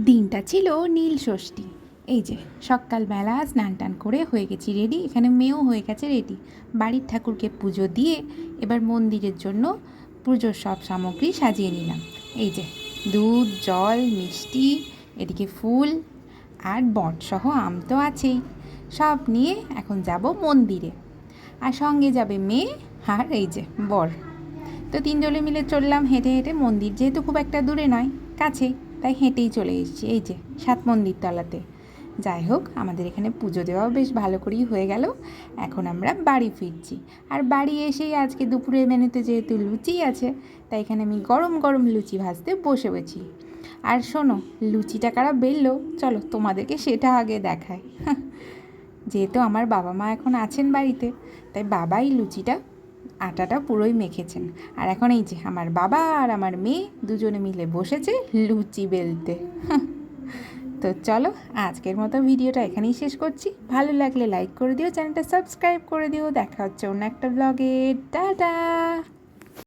দিনটা ছিল নীল ষষ্ঠী। এই যে সকালবেলা স্নান টান করে হয়ে গেছি রেডি, এখানে মেয়েও হয়ে গেছে রেডি। বাড়ির ঠাকুরকে পুজো দিয়ে এবার মন্দিরের জন্য পুজোর সব সামগ্রী সাজিয়ে নিলাম। এই যে দুধ, জল, মিষ্টি, এদিকে ফুল আর বটসহ আম তো আছেই। সব নিয়ে এখন যাব মন্দিরে, আর সঙ্গে যাবে মেয়ে আর এই যে বর। তো তিনজনে মিলে চললাম হেঁটে হেঁটে। মন্দির যেহেতু খুব একটা দূরে নয়, কাছেই, তাই হেঁটেই চলে এসেছি এই যে সাত মন্দির তলাতে। যাই হোক, আমাদের এখানে পুজো দেওয়াও বেশ ভালো করেই হয়ে গেল। এখন আমরা বাড়ি ফিরছি। আর বাড়ি এসেই আজকে দুপুরের মেনুতে যেহেতু লুচি আছে, তাই এখানে আমি গরম গরম লুচি ভাজতে বসেছি। আর শোনো, লুচিটা কারা বেললো চলো তোমাদেরকে সেটা আগে দেখায়। যেহেতু আমার বাবা মা এখন আছেন বাড়িতে, তাই বাবাই লুচিটা আটাটা পুরোই মেখেছেন। আর এখন এই যে আমার বাবা আর আমার মেয়ে দুজনে মিলে বসেছে লুচি বেলতে। তো চলো, আজকের মতো ভিডিওটা এখানেই শেষ করছি। ভালো লাগলে লাইক করে দিও, চ্যানেলটা সাবস্ক্রাইব করে দিও। দেখা হচ্ছে অন্য একটা ব্লগে। টাটা।